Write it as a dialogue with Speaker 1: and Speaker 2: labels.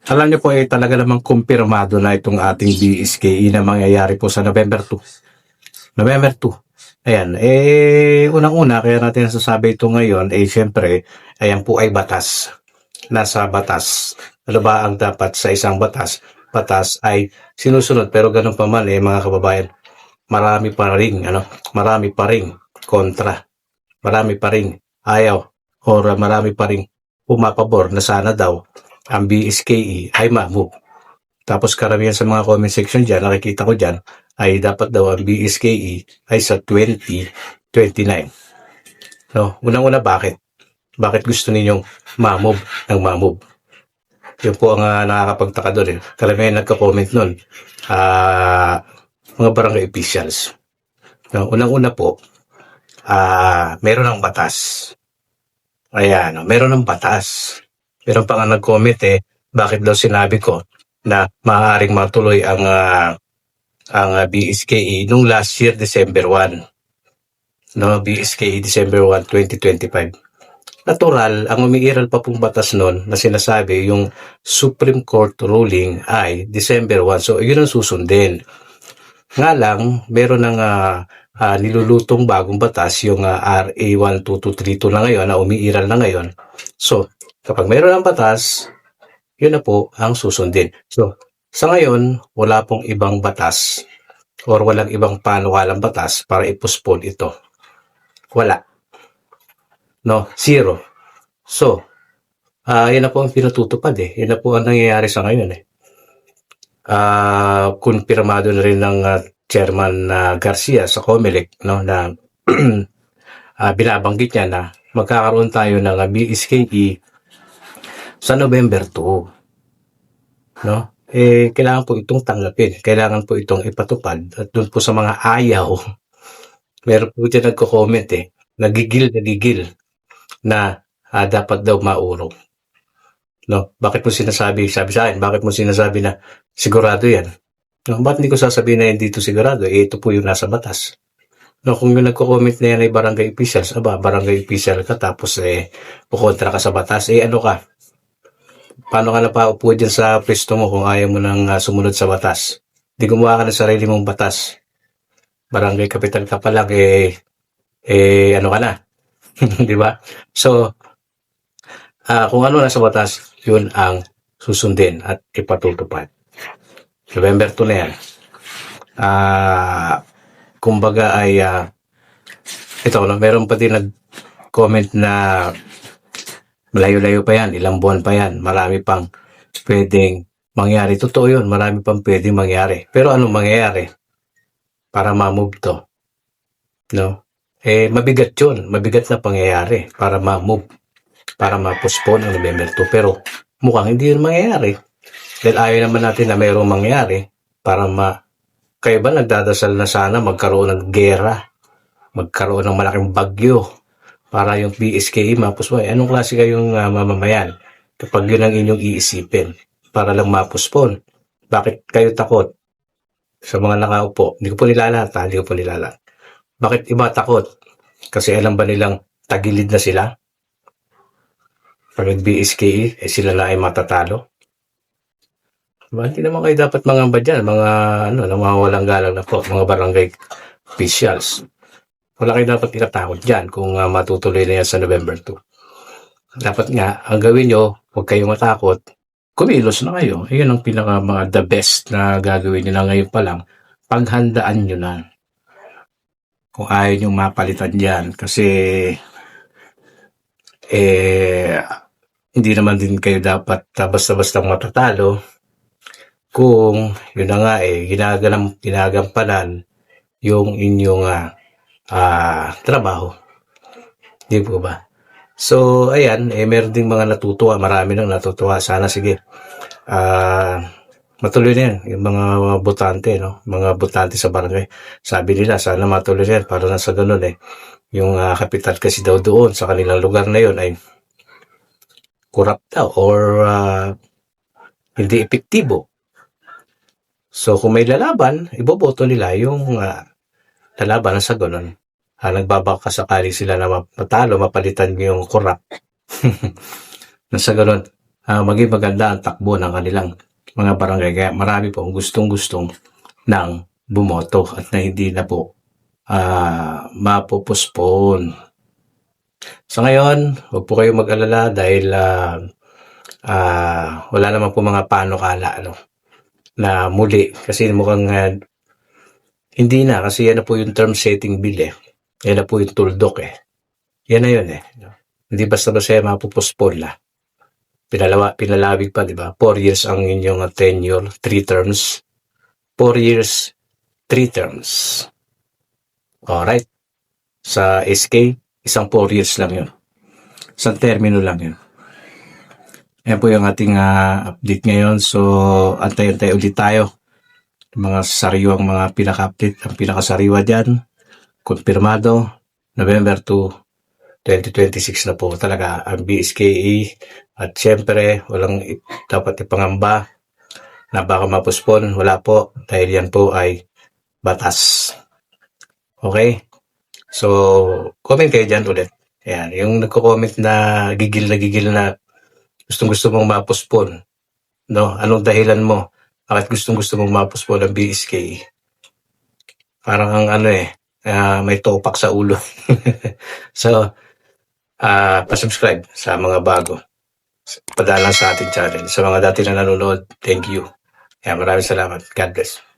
Speaker 1: Alam niyo po talaga namang kumpirmado na itong ating BSKE na mangyayari po sa November 2. November 2. Ayan, unang-una kaya natin nasasabi ito ngayon, siyempre, ayan po ay batas. Nasa batas. Ano ba ang dapat sa isang batas? Batas ay sinusunod, pero ganun pa man, mga kababayan, marami pa ring kontra. Marami pa ring ayaw or marami pa ring pumapabor na sana daw ang BSKE ay ma-move. Tapos karamihan sa mga comment section dyan, nakikita ko dyan, ay dapat daw ang BSKE ay sa 2029. No, unang-una bakit? Bakit gusto ninyong ma-move ng ma-move? Yun po ang nakakapagtaka doon eh. Karamihan nagka-comment nun. Mga barangay officials. No, unang-una po, meron ng batas. Ayan, meron ng batas. Meron pa nga nag-comment bakit daw sinabi ko na maaaring matuloy ang BSKE nung last year, December 1. No, BSKE December 1, 2025. Natural, ang umiiral pa pong batas noon na sinasabi yung Supreme Court ruling ay December 1. So, yun ang susundin. Nga lang, meron ng nilulutong bagong batas, yung RA 12232 na ngayon, na umiiral na ngayon. So, kapag meron ng batas, yun na po ang susundin. So, sa ngayon, wala pong ibang batas or walang ibang panukalang batas para i-postpone ito. Wala. No, zero. So, yun na po ang pinatutupad Yun na po ang nangyayari sa ngayon kumpirmado na rin ng Chairman Garcia sa COMELEC, no, na binabanggit niya na magkakaroon tayo ng BSKE sa November 2. No? Kailangan po itong tanggapin. Kailangan po itong ipatupad. At doon po sa mga ayaw, meron po dyan nagko-comment nagigil na dapat daw maurong. No? Bakit mo sinasabi, sabi sa akin, bakit mo sinasabi na sigurado yan? No? Bakit hindi ko sasabihin na hindi ito sigurado? Ito po yung nasa batas. No, kung yung nagko-comment na yan ay barangay officials, barangay official ka tapos pukontra ka sa batas, ano ka? Paano ka napaupo dyan sa pwesto mo kung ayaw mo nang sumunod sa batas? Di gumawa ka ng sarili mong batas. Barangay kapital ka pa lang, ano ka na? Di ba? So, kung ano nasa batas, yun ang susundin at ipatutupad. November 2 na yan. Kumbaga ay ito, no, meron pa din nag-comment na malayo-layo pa yan, ilang buwan pa yan, marami pang pwedeng mangyari. Totoo yun, marami pang pwedeng mangyari. Pero anong mangyayari para ma-move to? No? Mabigat yun, mabigat na pangyayari para ma-move, para ma-postpone ang November 2. Pero mukhang hindi yun mangyayari. Dahil ayaw naman natin na mayroong mangyari para kayo ba nagdadasal na sana magkaroon ng gera, magkaroon ng malaking bagyo para yung BSKE mapuspon? Anong klase kayong mamamayan kapag yun ang inyong iisipin para lang mapuspon? Bakit kayo takot? Sa mga nakaupo, hindi ko po nilalat. Bakit iba takot? Kasi alam ba nilang tagilid na sila? Pag nag-BSKE, sila na ay matatalo. Hindi naman kayo dapat mangamba dyan, mga walang galang na po, mga barangay officials. Wala kayo dapat itatakot dyan kung matutuloy na yan sa November 2. Dapat nga, ang gawin nyo, huwag kayong matakot, kumilos na kayo. Iyon ang mga the best na gagawin nyo na ngayon pa lang. Paghandaan nyo na. Kung ayaw nyo mapalitan dyan, kasi hindi naman din kayo dapat basta-bastang matatalo kung yun na nga ginagampanan yung inyong trabaho. Di po ba? So, ayan, meron ding mga natutuwa. Marami nang natutuwa. Sana, sige. Matuloy na yan. Yung mga botante, no? Mga botante sa barangay. Sabi nila, sana matuloy na yan. Para na sa ganun, yung kapital kasi daw doon sa kanilang lugar na yun ay corrupt daw or hindi epektibo. So, kung may lalaban, iboboto nila yung lalaban sa ganun. Nagbabaka sakali sila na matalo, mapalitan yung corrupt. Nasa ganun. maging maganda ang takbo ng kanilang mga barangay. Kaya marami po gustong-gustong nang bumoto at na hindi na po mapopospone. Sa ngayon, huwag po kayong mag-alala dahil wala naman po mga panukala na muli kasi mukhang hindi na kasi yan na po yung term setting bill yan na po yung tuldok yan na yun hindi basta-basta mapopospone na pinalawig pa, di ba? 4 years ang inyong tenure, 3 terms. 4 years, 3 terms. Alright. Sa SK, isang 4 years lang yun. Isang termino lang yun. Yan po yung ating update ngayon. So, antay-antay ulit tayo. Mga sariwang mga pinaka-update. Ang pinakasariwa dyan, konfirmado, November 2, 2026 na po talaga ang BSKE at syempre walang dapat ipangamba na baka mapospon, wala po dahil yan po ay batas. Okay? So, comment kayo dyan ulit. Ayan, yung nagko-comment na gigil na gustong-gusto mong mapospon, no? Anong dahilan mo? Bakit gustong-gusto mong mapospon ang BSKE? Parang ang may topak sa ulo. So, pa-subscribe sa mga bago. Padalang sa ating channel. Sa mga dati na nanonood, thank you. Maraming salamat. God bless.